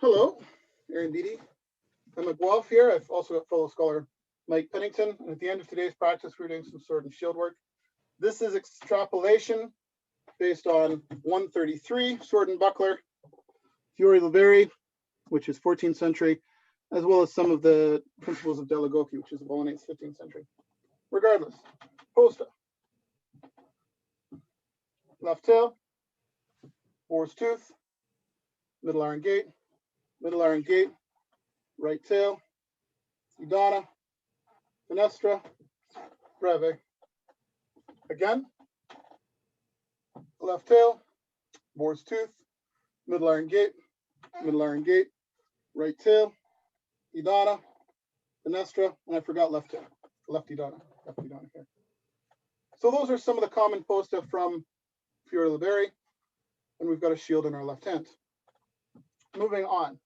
Hello, Aaron Beatty. I'm at Guelph here. I've also got fellow scholar Mike Pennington. And at the end of today's practice, we're doing some sword and shield work. This is extrapolation based on 133, sword and buckler, Fiore Liberi, which is 14th century, as well as some of the principles of Delagoki, which is Bolognese 15th century. Regardless, posta. Left tail, boar's tooth, middle iron gate, right tail, Idana, Finestra, breve. Again, left tail, boar's tooth, middle iron gate, right tail, Idana, Finestra, and I forgot left tail, left Idana here. So those are some of the common posta from Fiore Liberi, and we've got a shield in our left hand. Moving on.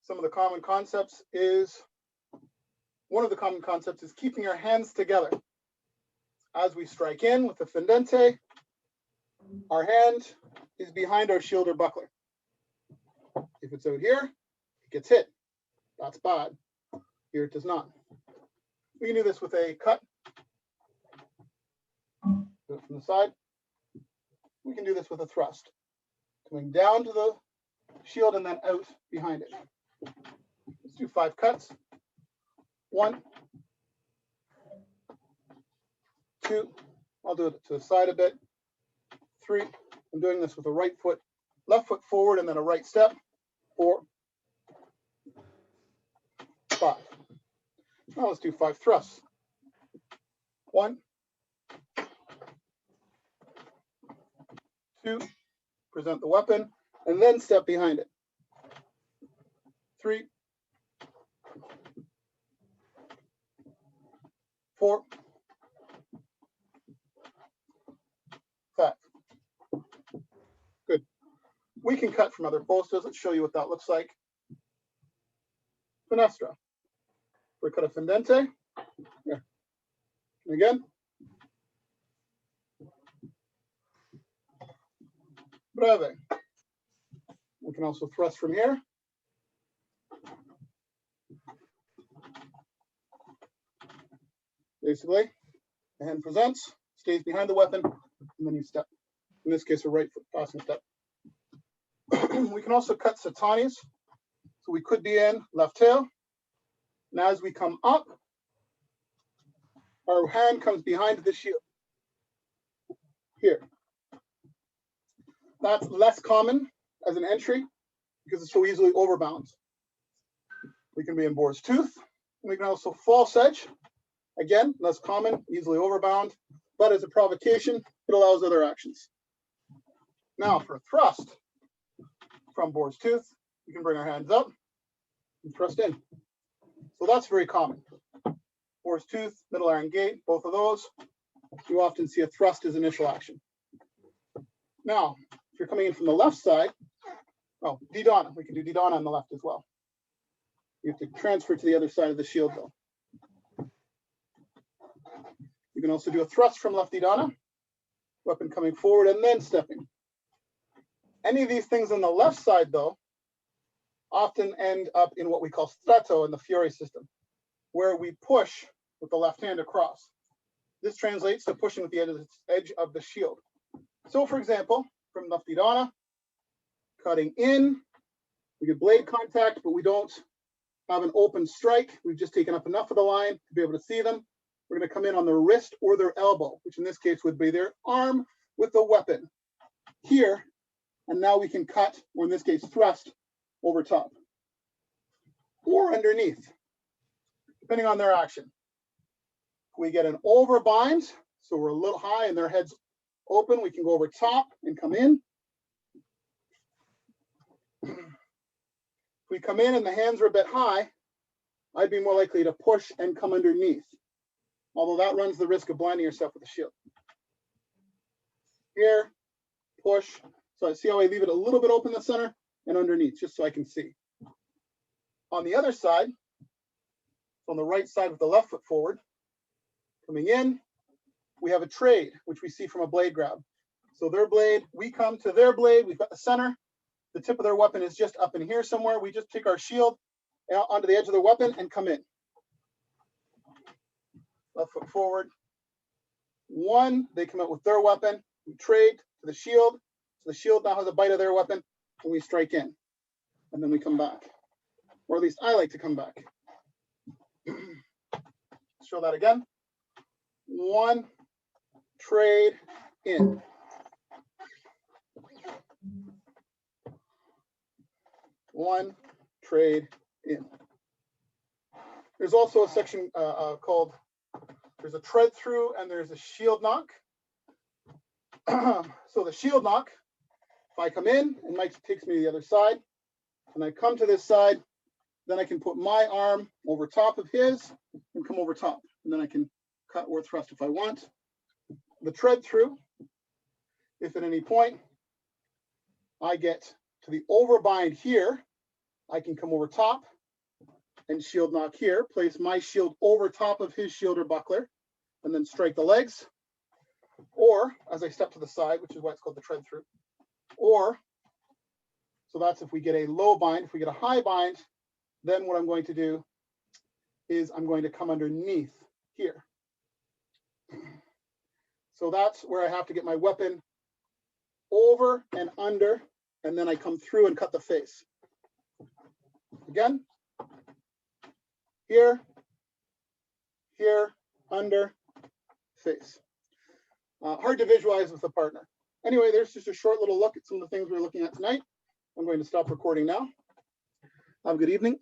Some of the common concepts is, one of the common concepts is keeping your hands together. As we strike in with the fendente, our hand is behind our shield or buckler. If it's out here, it gets hit. That's bad. Here it does not. We can do this with a cut. Do it from the side. We can do this with a thrust. Coming down to the shield and then out behind it. Let's do 5 cuts. 1, 2, I'll do it to the side a bit. 3, I'm doing this with a right foot, left foot forward and then a right step. 4, 5. Now let's do 5 thrusts. 1, 2, present the weapon and then step behind it. 3, 4, 5. Good. We can cut from other postas. Let's show you what that looks like. Finestra. We cut a fendente. Here. And again. Breve. We can also thrust from here. Basically, the hand presents, stays behind the weapon, and then you step. In this case, a right foot passing step. We can also cut satanis. So we could be in left tail. And as we come up, our hand comes behind the shield. Here. That's less common as an entry because it's so easily overbound. We can be in boar's tooth. And we can also false edge. Again, less common, easily overbound, but as a provocation, it allows other actions. Now for a thrust from boar's tooth, we can bring our hands up and thrust in. So that's very common. Boar's tooth, middle iron gate, both of those, you often see a thrust as initial action. Now, if you're coming in from the left side, oh, Didana, we can do Didana on the left as well. You have to transfer to the other side of the shield though. You can also do a thrust from left Didana, weapon coming forward and then stepping. Any of these things on the left side though, often end up in what we call stretto in the Fiore system, where we push with the left hand across. This translates to pushing with the edge of the shield. So for example, from left Didana, cutting in, we get blade contact, but we don't have an open strike. We've just taken up enough of the line to be able to see them. We're going to come in on their wrist or their elbow, which in this case would be their arm with the weapon here. And now we can cut, or in this case, thrust over top or underneath, depending on their action. We get an overbind, so we're a little high and their head's open. We can go over top and come in. If we come in and the hands are a bit high, I'd be more likely to push and come underneath, although that runs the risk of blinding yourself with a shield. Here, push. So I see how I leave it a little bit open in the center and underneath, just so I can see. On the other side, on the right side with the left foot forward, coming in, we have a trade, which we see from a blade grab. So their blade, we come to their blade, we've got the center, the tip of their weapon is just up in here somewhere. We just take our shield onto the edge of their weapon and come in. Left foot forward. One, they come out with their weapon. We trade to the shield. So the shield now has a bite of their weapon, and we strike in. And then we come back. Or at least I like to come back. Show that again. One, trade, in. One, trade, in. There's also a section called, there's a tread through and there's a shield knock. So the shield knock, if I come in and Mike takes me to the other side, and I come to this side, then I can put my arm over top of his and come over top. And then I can cut or thrust if I want. The tread through, if at any point I get to the overbind here, I can come over top and shield knock here, place my shield over top of his shield or buckler, and then strike the legs. Or as I step to the side, which is why it's called the tread through. Or, so that's if we get a low bind. If we get a high bind, then what I'm going to do is I'm going to come underneath here. So that's where I have to get my weapon over and under, and then I come through and cut the face. Again, here, here, under, face. Hard to visualize with a partner. Anyway, there's just a short little look at some of the things we're looking at tonight. I'm going to stop recording now. Have a good evening.